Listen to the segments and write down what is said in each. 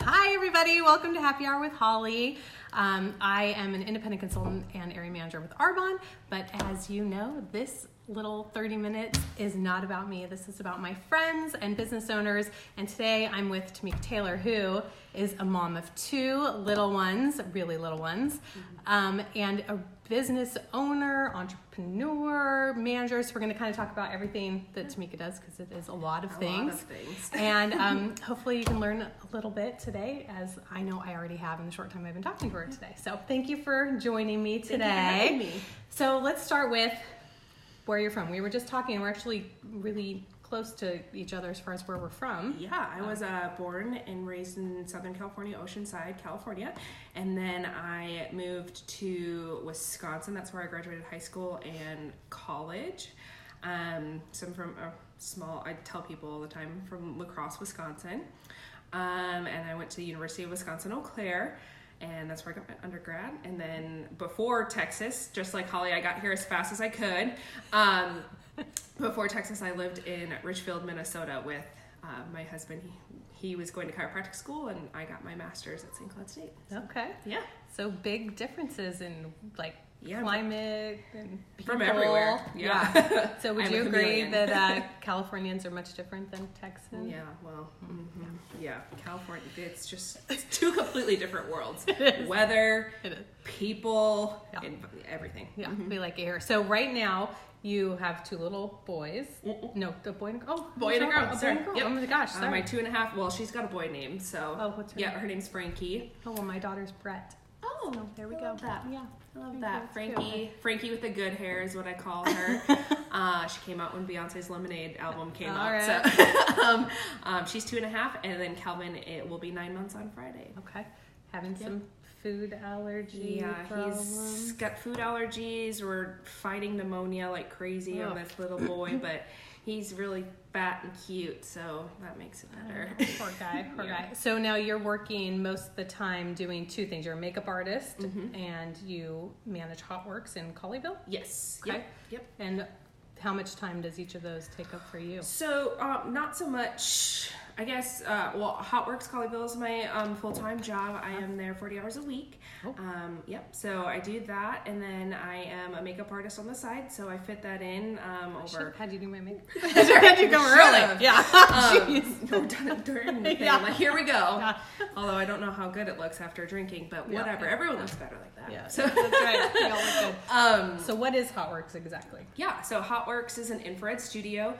Hi, everybody. Welcome to Happy Hour with Holly. I am an independent consultant and area manager with Arbonne, but as you know, this little 30 minutes is not about me. This is about my friends and business owners, and today I'm with Tamika Taylor, who is a mom of two little ones, really little ones, and a business owner, entrepreneur, manager. So we're going to kind of talk about everything that Tamika does, because it is a lot of things. And hopefully you can learn a little bit today, as I know I already have in the short time I've been talking to her today. So thank you for joining me today. Thank you for having me. So let's start with where you're from. We were just talking, and we're actually really close to each other as far as where we're from. Yeah, I was born and raised in Southern California, Oceanside, California, and then I moved to Wisconsin. That's where I graduated high school and college. So I'm from a small, I tell people all the time, from La Crosse, Wisconsin, and I went to the University of Wisconsin-Eau Claire, and that's where I got my undergrad. And then before Texas, just like Holly, I got here as fast as I could. Before Texas, I lived in Richfield, Minnesota with my husband. He was going to chiropractic school, and I got my master's at St. Cloud State. So, okay. Yeah. So big differences in climate and people. From everywhere. Yeah. So would you agree that Californians are much different than Texans? Yeah, well, yeah, California, it's two completely different worlds. Weather, people, and everything. Yeah, we like it here. So right now, you have two little boys. No, a boy and a girl. Boy and a girl. Sorry. Yep. Oh my gosh, sorry. My 2.5, well, she's got a boy name, so. Oh, what's her name? Yeah, her name's Frankie. Oh, well, my daughter's Brett. Oh, so there we go. I love that. Yeah. I love that. Frankie. Cute. Frankie with the good hair is what I call her. She came out when Beyonce's Lemonade album came out. Right. So she's 2.5, and then Calvin, it will be 9 months on Friday. Okay. Having some food allergy problems. He's got food allergies. We're fighting pneumonia like crazy on this little boy, but he's really fat and cute, so that makes it better. Poor guy. So now you're working most of the time doing two things. You're a makeup artist, and you manage HotWorks in Colleyville? Yes. Okay. Yep. And how much time does each of those take up for you? So not so much, I guess. HotWorks Colleyville is my full-time job. I am there 40 hours a week. Yep. So I do that, and then I am a makeup artist on the side. So I fit that in over. How'd you do my makeup? How'd you come early? Yeah. No, done it during the thing. Yeah. Like, here we go. Yeah. Although I don't know how good it looks after drinking, but whatever. Yeah. Everyone looks better like that. Yeah. So That's right. We all look good. So what is HotWorks exactly? Yeah. So HotWorks is an infrared studio.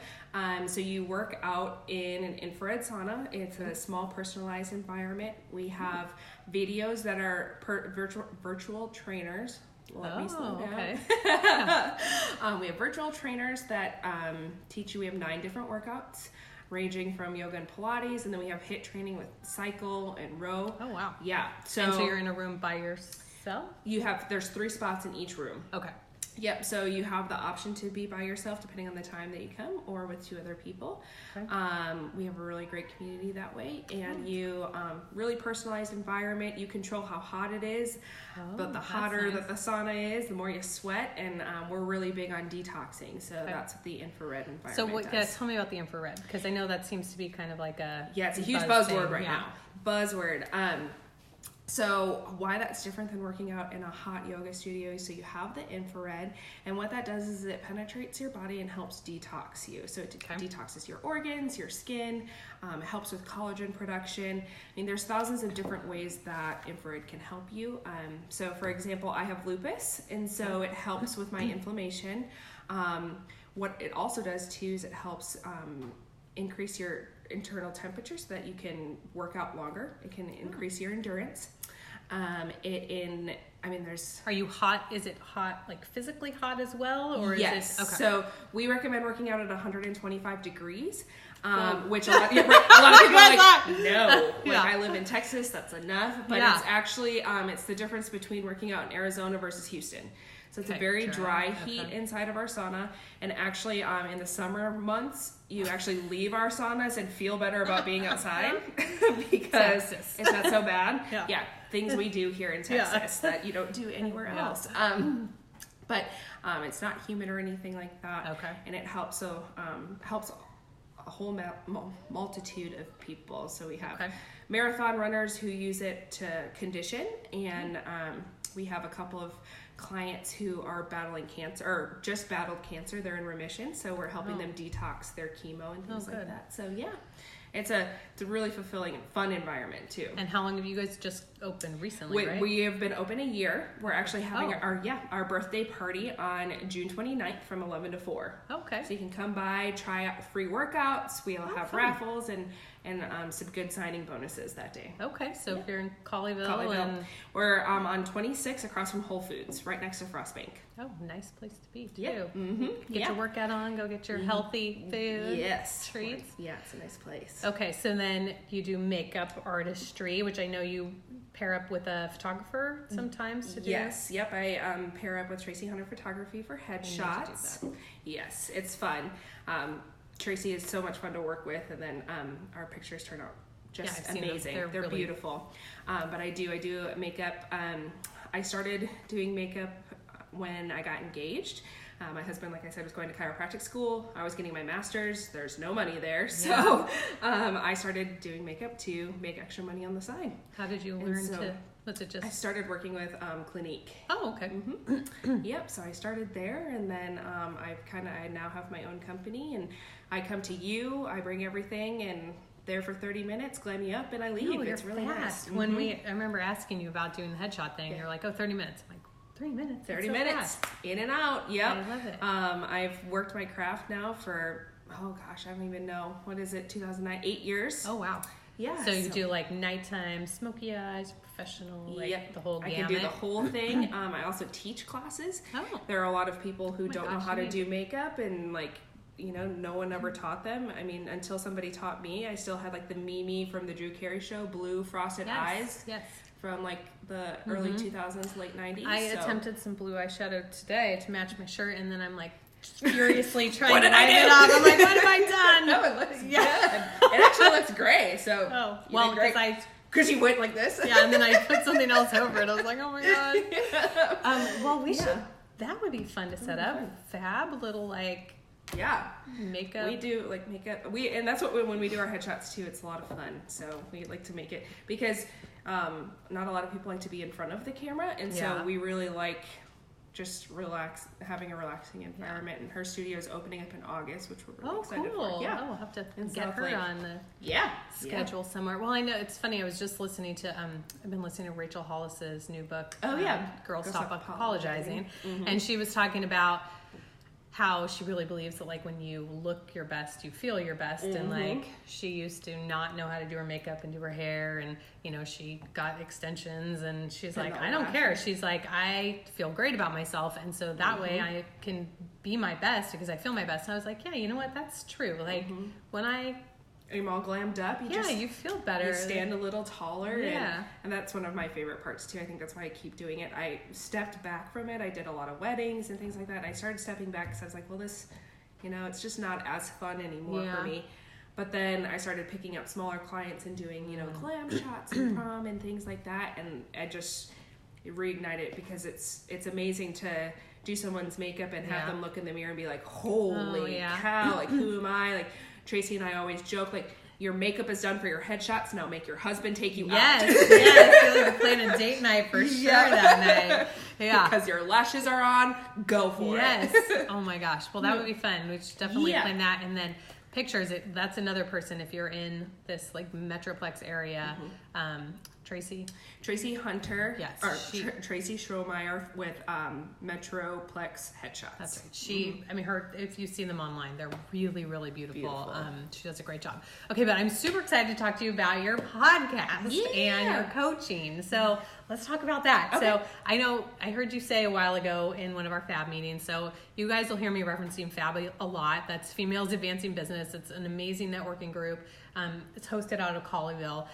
So you work out in an infrared sauna. It's a small personalized environment. We have videos that are virtual trainers. Let me slow down. Okay. We have virtual trainers that teach you. We have 9 different workouts, ranging from yoga and Pilates, and then we have HIIT training with cycle and row. Oh wow. Yeah. So you're in a room by yourself? There's 3 spots in each room. Okay. Yep, so you have the option to be by yourself depending on the time that you come, or with 2 other people. Okay. We have a really great community that way, and you really personalized environment. You control how hot it is, but the hotter that the sauna is, the more you sweat, and we're really big on detoxing, so that's what the infrared environment does. Tell me about the infrared, because I know that seems to be kind of like a it's a huge buzzword right now. Buzzword. So why that's different than working out in a hot yoga studio, so you have the infrared, and what that does is it penetrates your body and helps detox you. So it detoxes your organs, your skin, it helps with collagen production. I mean, there's thousands of different ways that infrared can help you. So for example, I have lupus, and so it helps with my inflammation. What it also does too is it helps increase your internal temperature so that you can work out longer. It can increase your endurance. Are you hot? Is it hot, like physically hot as well? Or yes. Is it, okay. So we recommend working out at 125 degrees, which a lot of people are like, no. I live in Texas, that's enough. But it's actually, it's the difference between working out in Arizona versus Houston. So it's a very dry heat inside of our sauna. And actually, in the summer months, you actually leave our saunas and feel better about being outside because it's not so bad. Yeah, things we do here in Texas that you don't do anywhere else. But it's not humid or anything like that. Okay. And it helps. So helps a whole multitude of people. So we have Okay. marathon runners who use it to condition, and we have a couple of clients who are battling cancer or just battled cancer. They're in remission, so we're helping them detox their chemo and things like that. So yeah, it's a really fulfilling and fun environment too. And how long have you guys just opened recently? Right? We have been open a year. We're actually having our birthday party on June 29th from 11 to 4. Okay. So you can come by, try out the free workouts. We'll have fun. raffles and some good signing bonuses that day. Okay, so if you're in Colleyville. And... We're on 26 across from Whole Foods, right next to Frost Bank. Oh, nice place to be too. Yeah. Get your workout on, go get your healthy food. Yes. Treats. Yeah, it's a nice place. Okay, so then you do makeup artistry, which I know you pair up with a photographer sometimes to do. Yes, yep. I pair up with Tracy Hunter Photography for headshots. Yes, it's fun. Tracy is so much fun to work with, and then our pictures turn out just amazing. They're really beautiful. But I do makeup. I started doing makeup when I got engaged. My husband, like I said, was going to chiropractic school. I was getting my master's. There's no money there. So I started doing makeup to make extra monty on the side. How did you learn to... Was it just... I started working with Clinique. Oh, okay. Yep, so I started there, and then I now have my own company, and I come to you, I bring everything, and there for 30 minutes, glam you up, and I leave. It's really fast. nice. When I remember asking you about doing the headshot thing, you're like, 30 minutes. I'm like, 3 minutes? 30 minutes, in and out, yep. I love it. I've worked my craft now for, I don't even know, what is it, 2009, 8 years. Oh, wow. Yeah. So you do like nighttime, smoky eyes, professional, like the whole gamut? I can do the whole thing. I also teach classes. Oh. There are a lot of people who don't know how to do makeup, and no one ever taught them. I mean, until somebody taught me, I still had like the Mimi from the Drew Carey Show, blue frosted eyes. Yes. From like the early 2000s, late 90s. I attempted some blue eyeshadow today to match my shirt, and then I'm like furiously trying to wipe it off. I'm like, what have I done? No, it looks good. It actually looks gray. So because you went like this. Yeah, and then I put something else over it. I was like, oh my god. We should. That would be fun to set up. Fab little makeup. We do makeup. And that's what when we do our headshots too. It's a lot of fun. So we like to make it because not a lot of people like to be in front of the camera, and so we really like just having a relaxing environment. And her studio is opening up in August, which we're really excited for. Yeah, we'll have to get her on the schedule somewhere. Well, I know it's funny. I was just listening to I've been listening to Rachel Hollis's new book. Girls Stop Apologizing, and she was talking about how she really believes that when you look your best, you feel your best. And she used to not know how to do her makeup and do her hair, and she got extensions, and she's like, I don't care. She's like, I feel great about myself, and so that way I can be my best because I feel my best. And I was like, yeah, you know what, that's true. When I'm all glammed up, you feel better. You stand a little taller, and that's one of my favorite parts too. I think that's why I keep doing it. I stepped back from it. I did a lot of weddings and things like that. I started stepping back because I was like, well, this, it's just not as fun anymore for me. But then I started picking up smaller clients and doing, glam shots and prom and things like that, and I just reignited it because it's amazing to do someone's makeup and have them look in the mirror and be like, holy cow, who am I? Tracy and I always joke, your makeup is done for your headshots, now make your husband take you out. Yes, you're planning a date night for sure that night. Yeah. Because your lashes are on, go for it. Yes. Oh my gosh. Well, that would be fun. We should definitely plan that. And then pictures, that's another person if you're in this Metroplex area. Tracy Hunter, Tracy Schromeyer with Metroplex Headshots. That's right. Her. If you've seen them online, they're really, really beautiful. She does a great job. Okay, but I'm super excited to talk to you about your podcast and your coaching. So let's talk about that. Okay. So I heard you say a while ago in one of our Fab meetings. So you guys will hear me referencing Fab a lot. That's Females Advancing Business. It's an amazing networking group. It's hosted out of Colleyville.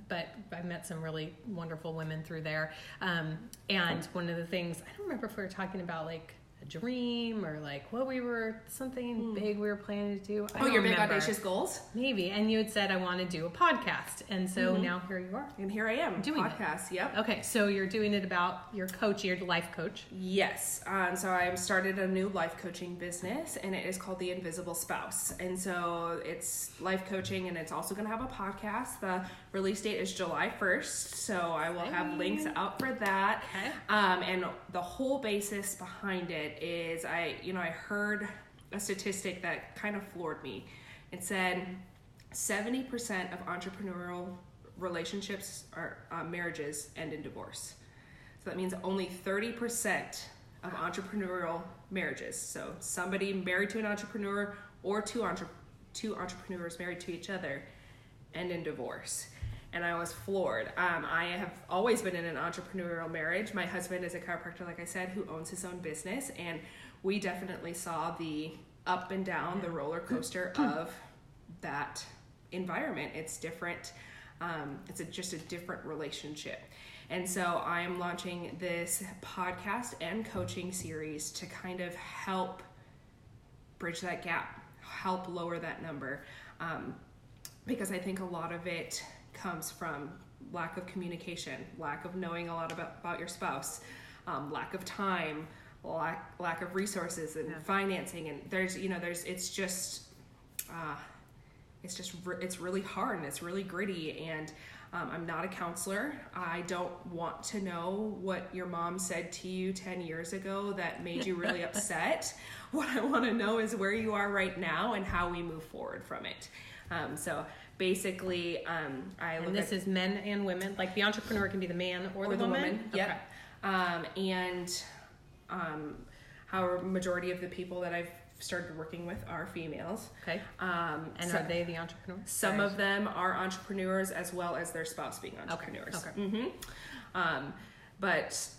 But I met some really wonderful women through there. And one of the things, I don't remember if we were talking about a dream or like something big we were planning to do. Your big audacious goals? Maybe. And you had said I want to do a podcast. And so now here you are. And here I am. Doing podcast. It. Yep. Okay. So you're doing it about your coach, your life coach. Yes. So I started a new life coaching business and it is called The Invisible Spouse. And so it's life coaching and it's also going to have a podcast. The release date is July 1st. So I will have links out for that. Okay. And the whole basis behind it is I heard a statistic that kind of floored me. It said 70% of entrepreneurial relationships or marriages end in divorce. So that means only 30% of entrepreneurial marriages. So somebody married to an entrepreneur or two entrepreneurs married to each other end in divorce. And I was floored. I have always been in an entrepreneurial marriage. My husband is a chiropractor, like I said, who owns his own business. And we definitely saw the up and down, the roller coaster of that environment. It's different. It's just a different relationship. And so I am launching this podcast and coaching series to kind of help bridge that gap, help lower that number. Because I think a lot of it comes from lack of communication, lack of knowing a lot about your spouse, lack of time, lack of resources and financing, and it's really hard and it's really gritty. And I'm not a counselor. I don't want to know what your mom said to you 10 years ago that made you really upset. What I want to know is where you are right now and how we move forward from it. So basically, this is men and women. Like the entrepreneur can be the man or the woman. Yep. Okay. How a majority of the people that I've started working with are females. Okay. And are they the entrepreneurs? Some of them are entrepreneurs as well as their spouse being entrepreneurs. Okay. Mm-hmm. But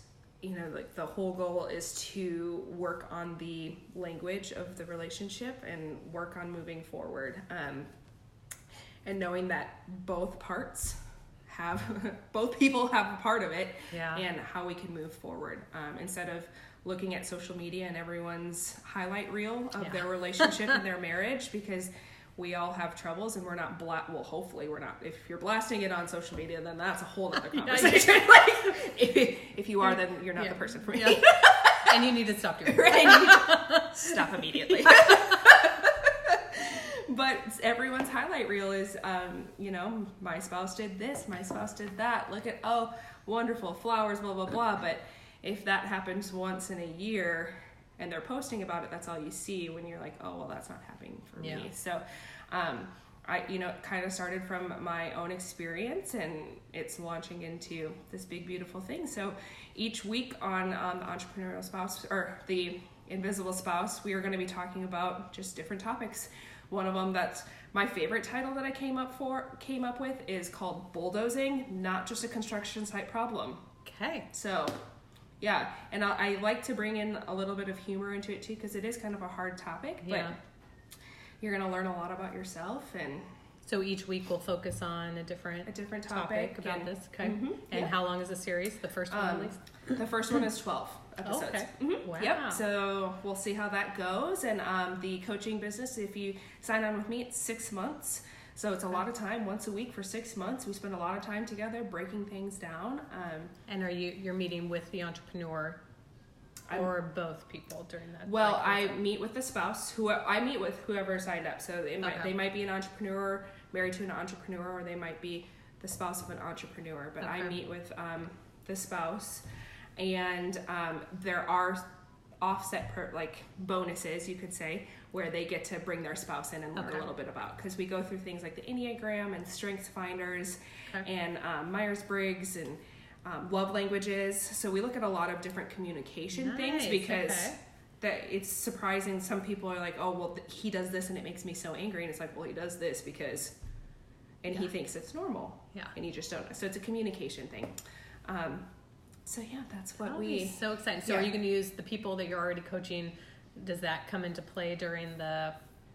like the whole goal is to work on the language of the relationship and work on moving forward. And knowing that both people have a part of it, and how we can move forward, instead of looking at social media and everyone's highlight reel of their relationship and their marriage, because we all have troubles and we're not hopefully we're not. If you're blasting it on social media, then that's a whole other conversation. If you are, then you're not the person for me. And you need to stop doing Stop immediately. But everyone's highlight reel is, my spouse did this, my spouse did that. Look at, wonderful, flowers, blah, blah, blah. But if that happens once in a year and they're posting about it, that's all you see when you're like, oh, well, that's not happening for me. So I kind of started from my own experience, and it's launching into this big, beautiful thing. So each week on the Entrepreneurial Spouse, or the Invisible Spouse, we are going to be talking about just different topics. One of them that's my favorite title that I came up with is called Bulldozing, Not Just a Construction Site Problem. Okay. So, yeah. And I like to bring in a little bit of humor into it too, because it is kind of a hard topic, but you're going to learn a lot about yourself. And so each week we'll focus on a different topic about this. Okay. Mm-hmm. And how long is the series? The first one, at least? The first one is 12 episodes. Okay. Mm-hmm. Wow. Yep. So we'll see how that goes. And the coaching business, if you sign on with me, it's 6 months. So it's a lot of time, once a week for 6 months. We spend a lot of time together breaking things down. And you're meeting with the entrepreneur or both people during that? Well, I meet with the spouse. I meet with whoever signed up. So they might be an entrepreneur married to an entrepreneur, or they might be the spouse of an entrepreneur. But I meet with the spouse, and there are offset bonuses, you could say, where they get to bring their spouse in and learn a little bit about, because we go through things like the Enneagram and Strengths Finders and Myers-Briggs and love languages. So we look at a lot of different communication things, because that it's surprising. Some people are like, oh, well, he does this and it makes me so angry. And it's like, well, he does this because, and he thinks it's normal. Yeah. And you just don't know. So it's a communication thing. So yeah, that's what so exciting. So are you going to use the people that you're already coaching? Does that come into play during the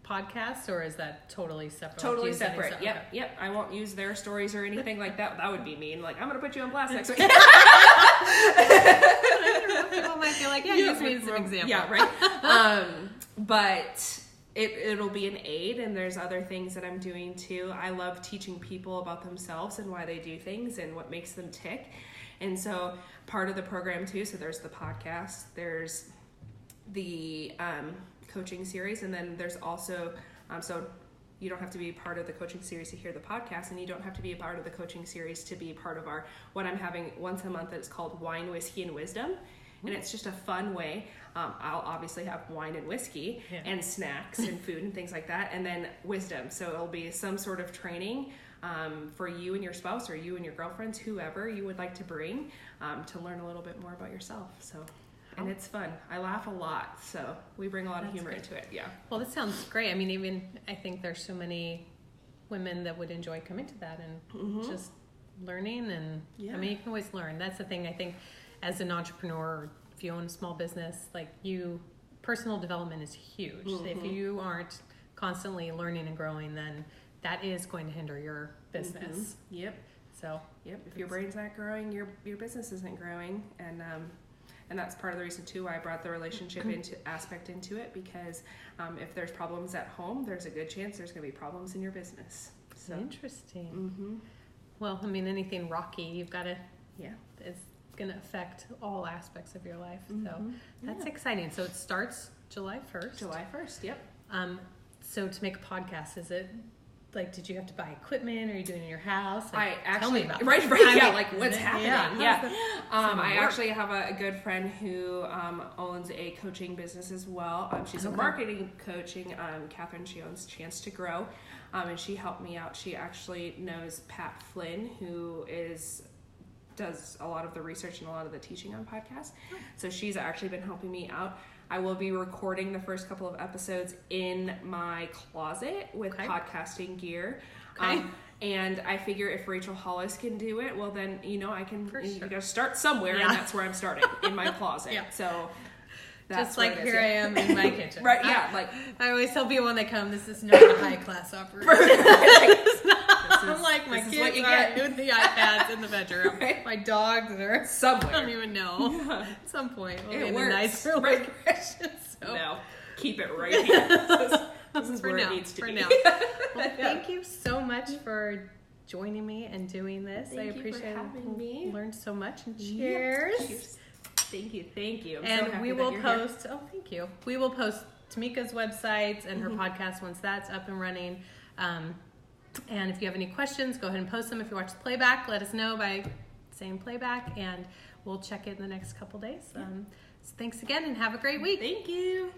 podcast, or is that totally separate? Totally separate. Yep. I won't use their stories or anything like that. That would be mean. Like, I'm going to put you on blast next week. People might feel like, use me as an example. Yeah, right. But it'll be an aid, and there's other things that I'm doing too. I love teaching people about themselves and why they do things and what makes them tick. And so part of the program too, so there's the podcast, there's the coaching series, and then there's also so you don't have to be part of the coaching series to hear the podcast, and you don't have to be a part of the coaching series to be part of what I'm having once a month. That's called Wine, Whiskey, and Wisdom, and it's just a fun way. I'll obviously have wine and whiskey and snacks and food and things like that, and then wisdom. So it'll be some sort of training for you and your spouse, or you and your girlfriends, whoever you would like to bring, to learn a little bit more about yourself. So. And it's fun. I laugh a lot, so we bring a lot of humor into it. Yeah. Well, this sounds great. I mean, I think there's so many women that would enjoy coming to that and just learning. And I mean, you can always learn. That's the thing. I think as an entrepreneur, or if you own a small business, like personal development is huge. If you aren't constantly learning and growing, then that is going to hinder your business. Yep. So. Yep. If your brain's not growing, your business isn't growing, and that's part of the reason too why I brought the relationship aspect into it, because if there's problems at home, there's a good chance there's going to be problems in your business. So. Interesting. Well, I mean, anything rocky, you've got to, it's going to affect all aspects of your life. So that's exciting. So it starts July 1st. July 1st, yep. So to make a podcast, is it like, did you have to buy equipment? Or are you doing it in your house? Like, I actually, tell me about right, that. like what's happening? I actually have a good friend who owns a coaching business as well. She's a marketing coaching. Catherine, she owns Chance to Grow, and she helped me out. She actually knows Pat Flynn, who does a lot of the research and a lot of the teaching on podcasts. So she's actually been helping me out. I will be recording the first couple of episodes in my closet with podcasting gear. And I figure if Rachel Hollis can do it, well then, I can you gotta start somewhere, and that's where I'm starting, in my closet. So that's just like here I am in my kitchen. Right, I always tell people when they come, this is not a high class operation. I'm like, my kids are with the iPads in the bedroom. Right? My dogs are somewhere. I don't even know. At some point, we'll be in a nice location. So. No, keep it right here. This is where it needs to be. Now. Well, thank you so much for joining me and doing this. I appreciate it. Having me. Learned so much. And cheers. Thank you. And we will post. Oh, thank you. We will post Tamika's website and her podcast once that's up and running. And if you have any questions, go ahead and post them. If you watch the playback, let us know by saying playback, and we'll check it in the next couple days. So thanks again, and have a great week. Thank you.